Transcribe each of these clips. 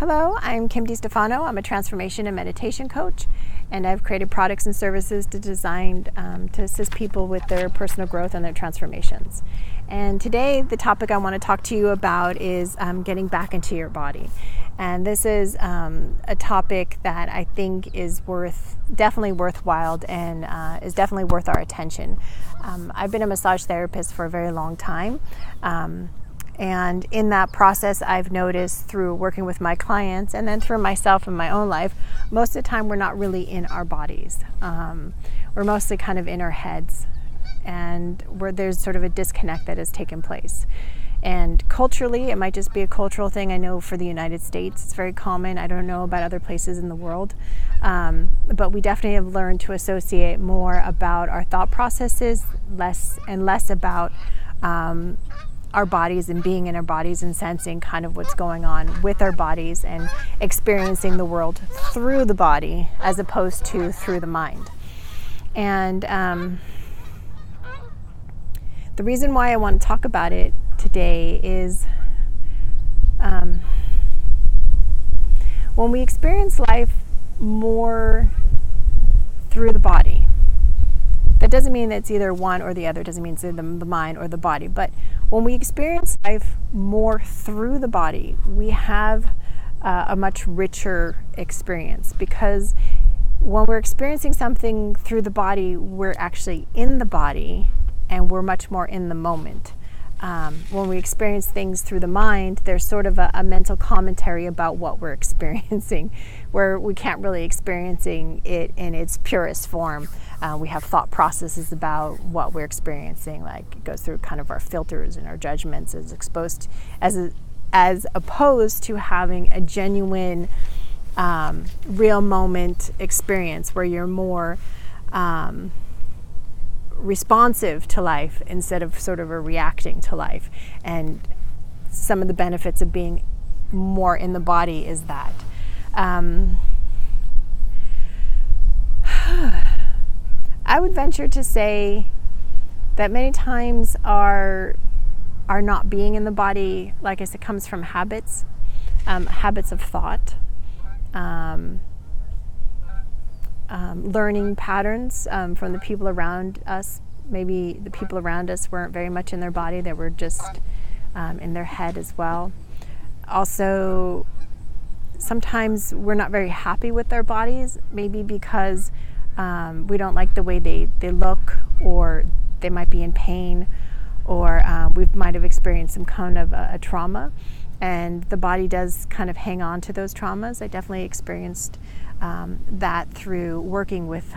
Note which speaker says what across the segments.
Speaker 1: Hello, I'm Kim DeStefano. I'm a transformation and meditation coach, and I've created products and services designed to assist people with their personal growth and their transformations. And today, the topic I want to talk to you about is getting back into your body. And this is a topic that I think is definitely worthwhile and is definitely worth our attention. I've been a massage therapist for a very long time. And in that process, I've noticed through working with my clients and then through myself in my own life, most of the time we're not really in our bodies. We're mostly kind of in our heads, and where there's sort of a disconnect that has taken place. And culturally, it might just be a cultural thing. I know for the United States, it's very common. I don't know about other places in the world. But we definitely have learned to associate more about our thought processes, less about our bodies and being in our bodies and sensing kind of what's going on with our bodies and experiencing the world through the body as opposed to through the mind. And the reason why I want to talk about it today is when we experience life more through the body. That doesn't mean that it's either one or the other. It doesn't mean it's either the mind or the body. But when we experience life more through the body, we have a much richer experience, because when we're experiencing something through the body, we're actually in the body and we're much more in the moment. When we experience things through the mind, there's sort of a mental commentary about what we're experiencing, where we can't really experiencing it in its purest form. We have thought processes about what we're experiencing, like it goes through kind of our filters and our judgments as opposed to having a genuine, real moment experience where you're more responsive to life instead of sort of a reacting to life. And some of the benefits of being more in the body is that. I would venture to say that many times our not being in the body, like I said, comes from habits of thought, learning patterns from the people around us. Maybe the people around us weren't very much in their body, they were just in their head as well. Also, sometimes we're not very happy with our bodies, maybe because we don't like the way they look, or they might be in pain, or we might have experienced some kind of a trauma, and the body does kind of hang on to those traumas. I definitely experienced that through working with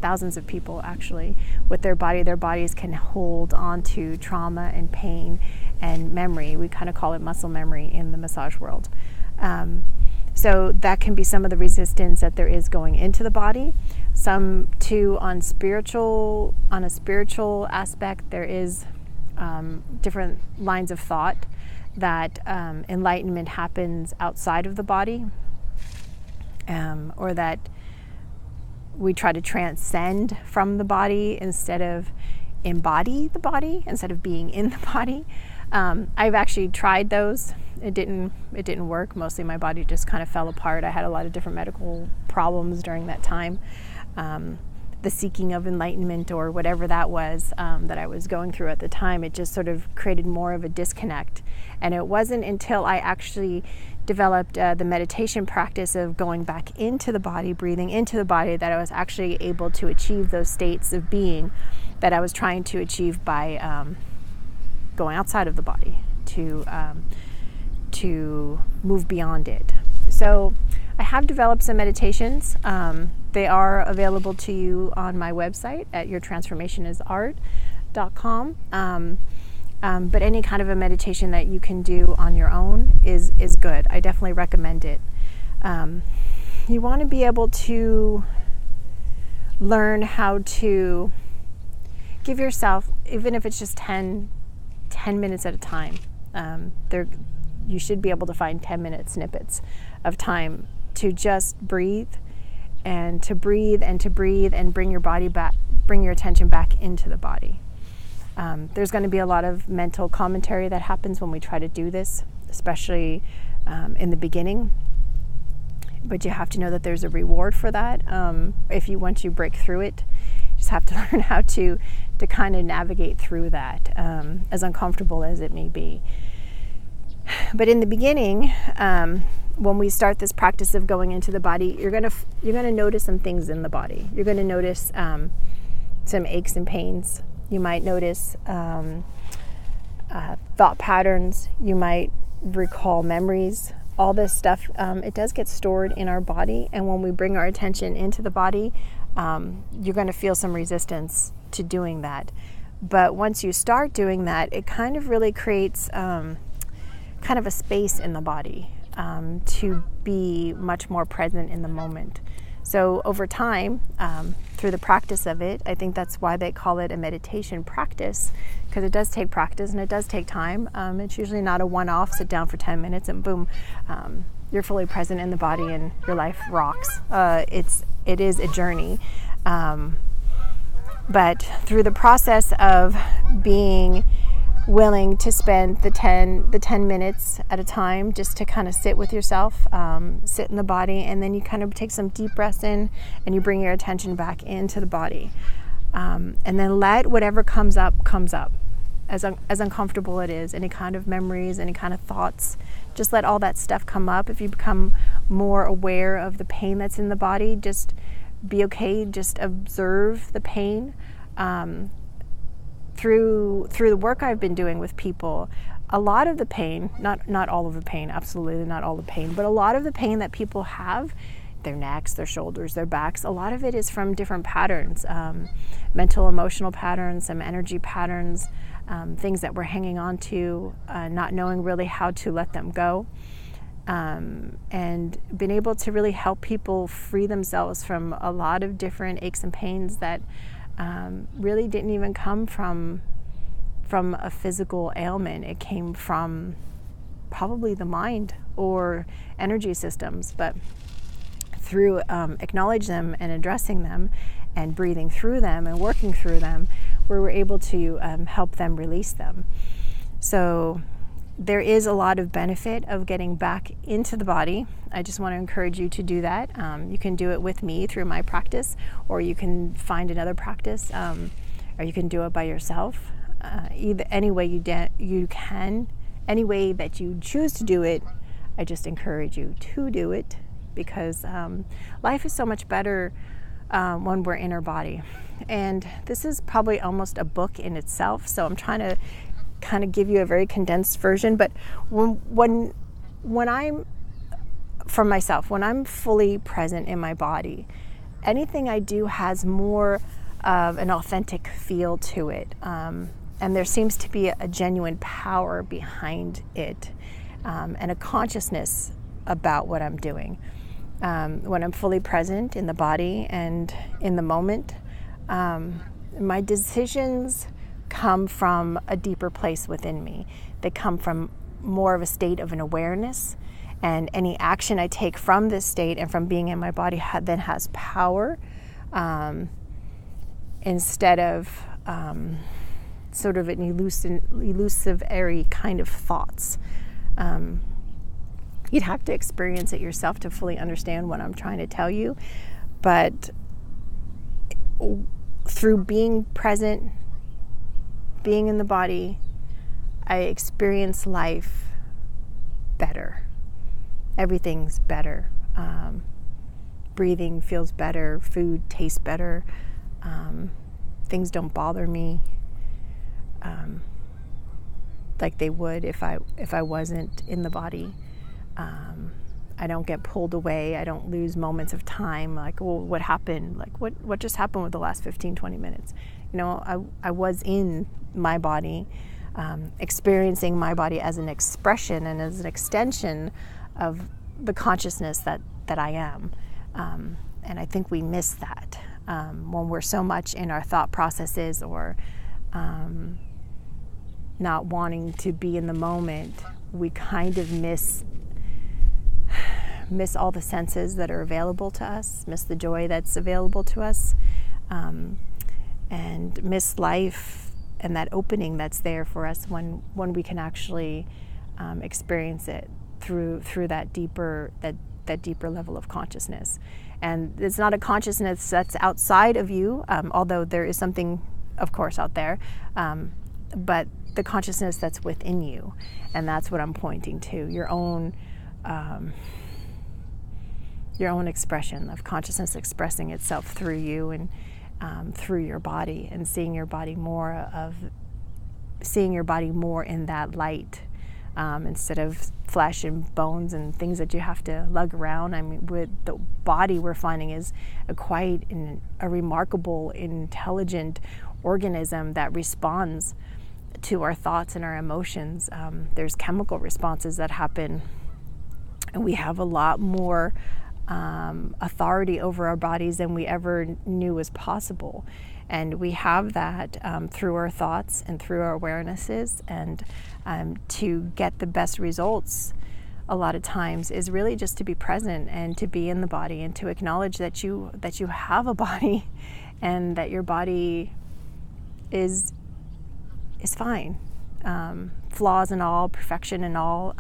Speaker 1: thousands of people actually with their body. Their bodies can hold on to trauma and pain and memory. We kind of call it muscle memory in the massage world. So that can be some of the resistance that there is going into the body. Some too on a spiritual aspect, there is different lines of thought that enlightenment happens outside of the body, or that we try to transcend from the body instead of embody the body, instead of being in the body. I've actually tried those. It didn't work. Mostly my body just kind of fell apart. I had a lot of different medical problems during that time. The seeking of enlightenment, or whatever that was that I was going through at the time, it just sort of created more of a disconnect. And it wasn't until I actually developed the meditation practice of going back into the body, breathing into the body, that I was actually able to achieve those states of being that I was trying to achieve by going outside of the body to move beyond it. So I have developed some meditations. They are available to you on my website at yourtransformationisart.com. But any kind of a meditation that you can do on your own is good. I definitely recommend it. You want to be able to learn how to give yourself, even if it's just 10 minutes at a time. You should be able to find 10-minute snippets of time to just breathe and to breathe and to breathe and bring your body back, bring your attention back into the body. There's going to be a lot of mental commentary that happens when we try to do this, especially in the beginning. but you have to know that there's a reward for that. Once you break through it, you just have to learn how to kind of navigate through that, as uncomfortable as it may be. But in the beginning, when we start this practice of going into the body, you're gonna notice some things in the body. You're gonna notice some aches and pains. You might notice thought patterns. You might recall memories. All this stuff, it does get stored in our body, and when we bring our attention into the body, you're going to feel some resistance to doing that. But once you start doing that, it kind of really creates kind of a space in the body to be much more present in the moment. So over time, through the practice of it, I think that's why they call it a meditation practice, because it does take practice and it does take time. It's usually not a one-off, sit down for 10 minutes and boom, you're fully present in the body and your life rocks. It is a journey. But through the process of being willing to spend the 10 minutes at a time just to kind of sit with yourself, sit in the body, and then you kind of take some deep breaths in and you bring your attention back into the body, and then let whatever comes up, as uncomfortable it is, any kind of memories, any kind of thoughts, just let all that stuff come up. If you become more aware of the pain that's in the body, just be okay, just observe the pain. Through the work I've been doing with people, a lot of the pain, not all of the pain, absolutely not all the pain, but a lot of the pain that people have, their necks, their shoulders, their backs, a lot of it is from different patterns, mental, emotional patterns, some energy patterns, things that we're hanging on to, not knowing really how to let them go, and been able to really help people free themselves from a lot of different aches and pains that really didn't even come from a physical ailment. It came from probably the mind or energy systems, but through acknowledging them and addressing them and breathing through them and working through them, we were able to help them release them. So there is a lot of benefit of getting back into the body. I just want to encourage you to do that. You can do it with me through my practice, or you can find another practice, or you can do it by yourself. Any way you can, any way that you choose to do it, I just encourage you to do it, because life is so much better when we're in our body. And this is probably almost a book in itself, so I'm trying to kind of give you a very condensed version. But when I'm, for myself, when I'm fully present in my body, anything I do has more of an authentic feel to it, and there seems to be a genuine power behind it, and a consciousness about what I'm doing. When I'm fully present in the body and in the moment, my decisions come from a deeper place within me. They come from more of a state of an awareness, and any action I take from this state and from being in my body then has power, instead of sort of an elusive, airy kind of thoughts. You'd have to experience it yourself to fully understand what I'm trying to tell you, but through being present, being in the body, I experience life better. Everything's better. Breathing feels better. Food tastes better. Things don't bother me like they would if I wasn't in the body. I don't get pulled away. I don't lose moments of time. Like, well, what happened? Like, what just happened with the last 15, 20 minutes? You know, I was in my body, experiencing my body as an expression and as an extension of the consciousness that I am. And I think we miss that when we're so much in our thought processes, or not wanting to be in the moment. We kind of miss all the senses that are available to us, miss the joy that's available to us, and miss life and that opening that's there for us when we can actually experience it through that deeper that deeper level of consciousness. And it's not a consciousness that's outside of you, although there is something, of course, out there, but the consciousness that's within you. And that's what I'm pointing to, your own expression of consciousness expressing itself through you and through your body, and seeing your body more in that light, instead of flesh and bones and things that you have to lug around. I mean, with the body, we're finding is a remarkable, intelligent organism that responds to our thoughts and our emotions. There's chemical responses that happen, and we have a lot more authority over our bodies than we ever knew was possible. And we have that through our thoughts and through our awarenesses. And to get the best results, a lot of times, is really just to be present and to be in the body and to acknowledge that you have a body, and that your body is fine, flaws and all, perfection and all.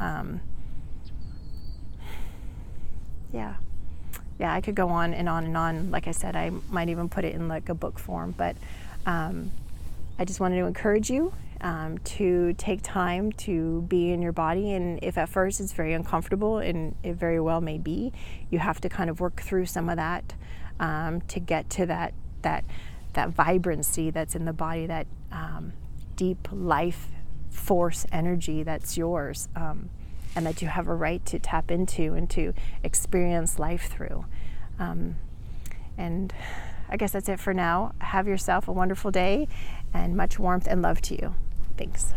Speaker 1: Yeah, I could go on and on and on. Like I said, I might even put it in like a book form, but I just wanted to encourage you to take time to be in your body. And if at first it's very uncomfortable, and it very well may be, you have to kind of work through some of that to get to that vibrancy that's in the body, that deep life force energy that's yours. And that you have a right to tap into and to experience life through. And I guess that's it for now. Have yourself a wonderful day, and much warmth and love to you. Thanks.